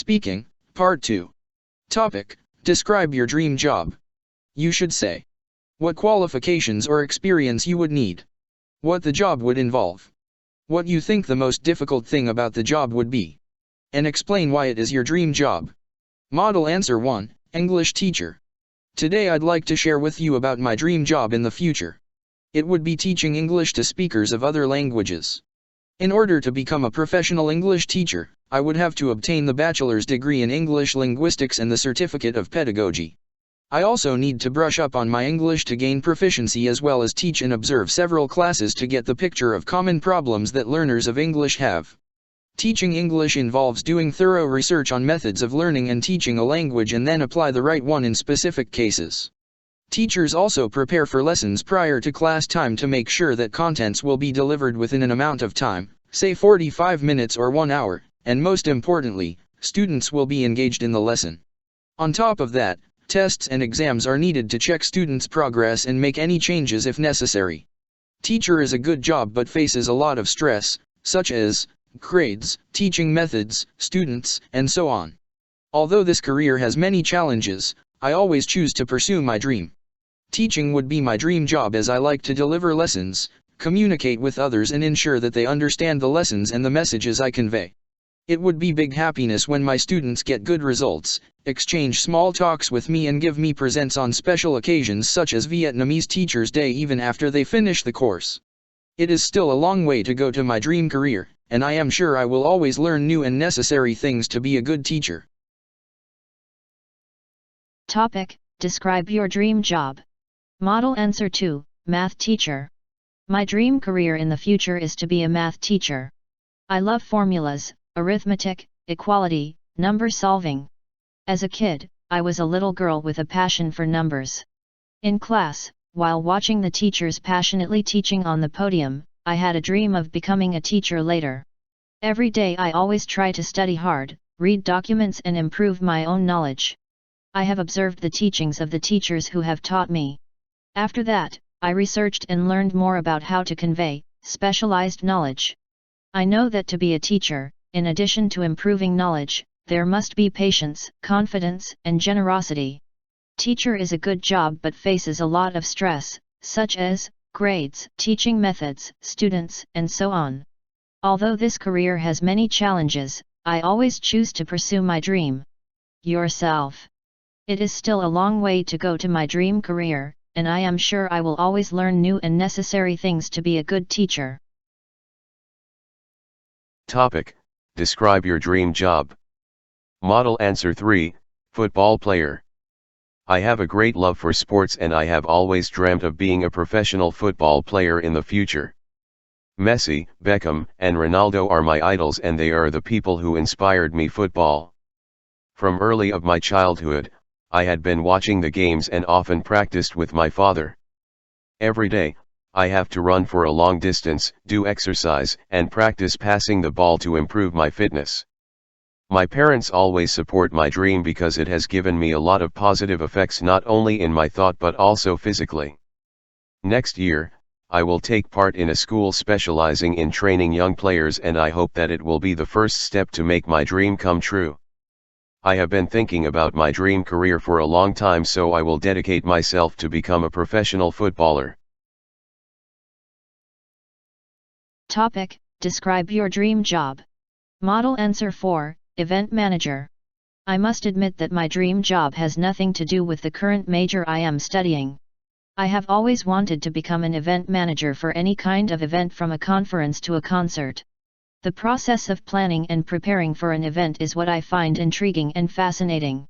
Speaking, Part 2. Topic: Describe your dream job. You should say what qualifications or experience you would need, what the job would involve, what you think the most difficult thing about the job would be, and explain why it is your dream job. Model answer 1, English teacher. Today I'd like to share with you about my dream job in the future. It would be teaching English to speakers of other languages. In order to become a professional English teacher, I would have to obtain the bachelor's degree in English linguistics and the certificate of pedagogy. I also need to brush up on my English to gain proficiency, as well as teach and observe several classes to get the picture of common problems that learners of English have. Teaching English involves doing thorough research on methods of learning and teaching a language and then apply the right one in specific cases. Teachers also prepare for lessons prior to class time to make sure that contents will be delivered within an amount of time, say 45 minutes or 1 hour, and most importantly, students will be engaged in the lesson. On top of that, tests and exams are needed to check students' progress and make any changes if necessary. Teacher is a good job but faces a lot of stress, such as grades, teaching methods, students, and so on. Although this career has many challenges, I always choose to pursue my dream. Teaching would be my dream job, as I like to deliver lessons, communicate with others, and ensure that they understand the lessons and the messages I convey. It would be big happiness when my students get good results, exchange small talks with me, and give me presents on special occasions such as Vietnamese Teachers' Day even after they finish the course. It is still a long way to go to my dream career, and I am sure I will always learn new and necessary things to be a good teacher. Topic: Describe your dream job. Model answer 2, math teacher. My dream career in the future is to be a math teacher. I love formulas, arithmetic, equality, number solving. As a kid, I was a little girl with a passion for numbers. In class, while watching the teachers passionately teaching on the podium, I had a dream of becoming a teacher later. Every day I always try to study hard, read documents, and improve my own knowledge. I have observed the teachings of the teachers who have taught me. After that, I researched and learned more about how to convey specialized knowledge. I know that to be a teacher, in addition to improving knowledge, there must be patience, confidence, and generosity. Teacher is a good job but faces a lot of stress, such as grades, teaching methods, students, and so on. Although this career has many challenges, I always choose to pursue my dream. Yourself. It is still a long way to go to my dream career, and I am sure I will always learn new and necessary things to be a good teacher. Topic: Describe your dream job. Model answer 3, football player. I have a great love for sports and I have always dreamt of being a professional football player in the future. Messi, Beckham, and Ronaldo are my idols, and they are the people who inspired me football. From early of my childhood, I had been watching the games and often practiced with my father. Every day, I have to run for a long distance, do exercise, and practice passing the ball to improve my fitness. My parents always support my dream because it has given me a lot of positive effects, not only in my thought but also physically. Next year, I will take part in a school specializing in training young players, and I hope that it will be the first step to make my dream come true. I have been thinking about my dream career for a long time, so I will dedicate myself to become a professional footballer. Topic: Describe your dream job. Model answer 4, event manager. I must admit that my dream job has nothing to do with the current major I am studying. I have always wanted to become an event manager for any kind of event, from a conference to a concert. The process of planning and preparing for an event is what I find intriguing and fascinating.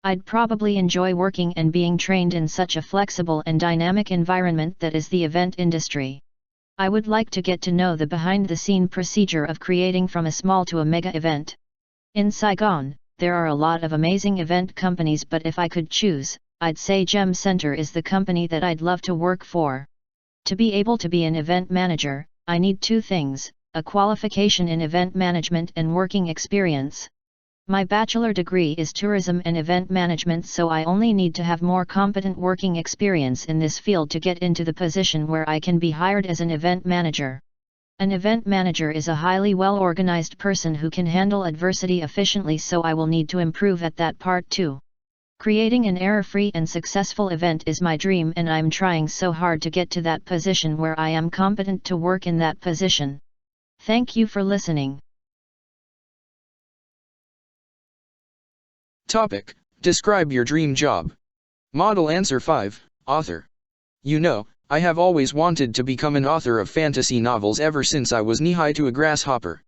I'd probably enjoy working and being trained in such a flexible and dynamic environment that is the event industry. I would like to get to know the behind-the-scene procedure of creating from a small to a mega event. In Saigon, there are a lot of amazing event companies, but if I could choose, I'd say Gem Center is the company that I'd love to work for. To be able to be an event manager, I need 2 things: a qualification in event management and working experience. My bachelor degree is tourism and event management, so I only need to have more competent working experience in this field to get into the position where I can be hired as an event manager. An event manager is a highly well-organized person who can handle adversity efficiently, so I will need to improve at that part too. Creating an error-free and successful event is my dream, and I'm trying so hard to get to that position where I am competent to work in that position. Thank you for listening. Topic: Describe your dream job. Model answer 5, author. You know, I have always wanted to become an author of fantasy novels ever since I was knee-high to a grasshopper.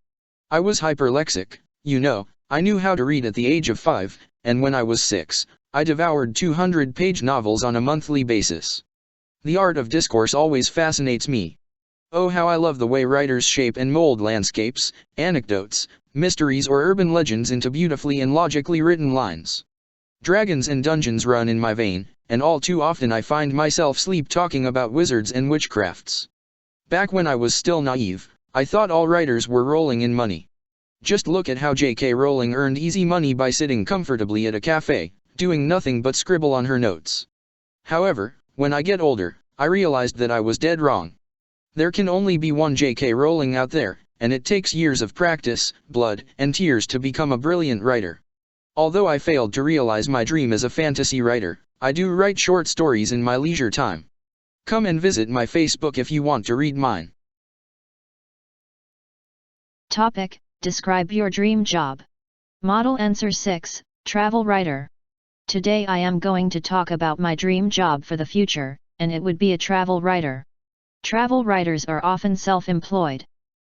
I was hyperlexic, you know, I knew how to read at the age of 5, and when I was 6, I devoured 200-page novels on a monthly basis. The art of discourse always fascinates me. Oh, how I love the way writers shape and mold landscapes, anecdotes, mysteries or urban legends into beautifully and logically written lines. Dragons and dungeons run in my vein, and all too often I find myself sleep talking about wizards and witchcrafts. Back when I was still naive, I thought all writers were rolling in money. Just look at how J.K. Rowling earned easy money by sitting comfortably at a cafe, doing nothing but scribble on her notes. However, when I get older, I realized that I was dead wrong. There can only be one J.K. Rowling out there, and it takes years of practice, blood, and tears to become a brilliant writer. Although I failed to realize my dream as a fantasy writer, I do write short stories in my leisure time. Come and visit my Facebook if you want to read mine. Topic: Describe your dream job. Model answer 6, travel writer. Today I am going to talk about my dream job for the future, and it would be a travel writer. Travel writers are often self-employed.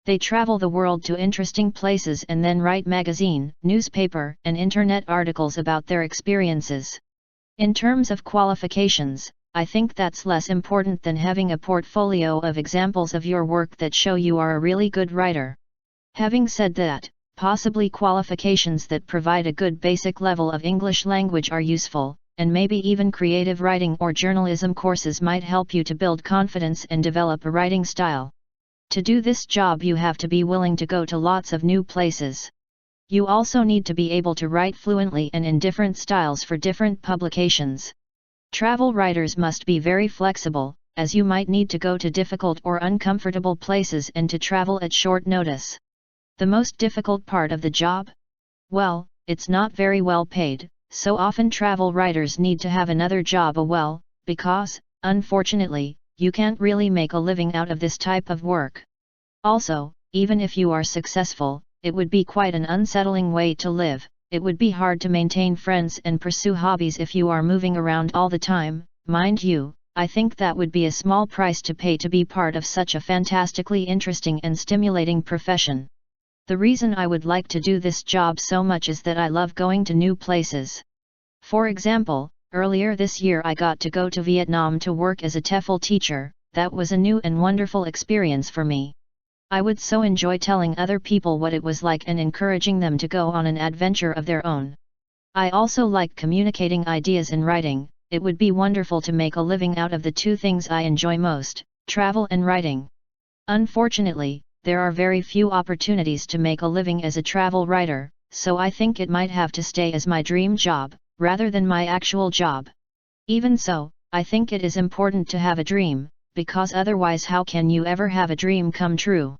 They travel the world to interesting places and then write magazine, newspaper, and internet articles about their experiences. In terms of qualifications, I think that's less important than having a portfolio of examples of your work that show you are a really good writer. Having said that, possibly qualifications that provide a good basic level of English language are useful, and maybe even creative writing or journalism courses might help you to build confidence and develop a writing style. To do this job you have to be willing to go to lots of new places. You also need to be able to write fluently and in different styles for different publications. Travel writers must be very flexible, as you might need to go to difficult or uncomfortable places and to travel at short notice. The most difficult part of the job? Well, it's not very well paid, so often travel writers need to have another job because, unfortunately, you can't really make a living out of this type of work. Also, even if you are successful, it would be quite an unsettling way to live. It would be hard to maintain friends and pursue hobbies if you are moving around all the time. Mind you, I think that would be a small price to pay to be part of such a fantastically interesting and stimulating profession. The reason I would like to do this job so much is that I love going to new places. For example, earlier this year I got to go to Vietnam to work as a TEFL teacher. That was a new and wonderful experience for me. I would so enjoy telling other people what it was like and encouraging them to go on an adventure of their own. I also like communicating ideas and writing. It would be wonderful to make a living out of the two things I enjoy most, travel and writing. Unfortunately, there are very few opportunities to make a living as a travel writer, so I think it might have to stay as my dream job, rather than my actual job. Even so, I think it is important to have a dream, because otherwise how can you ever have a dream come true?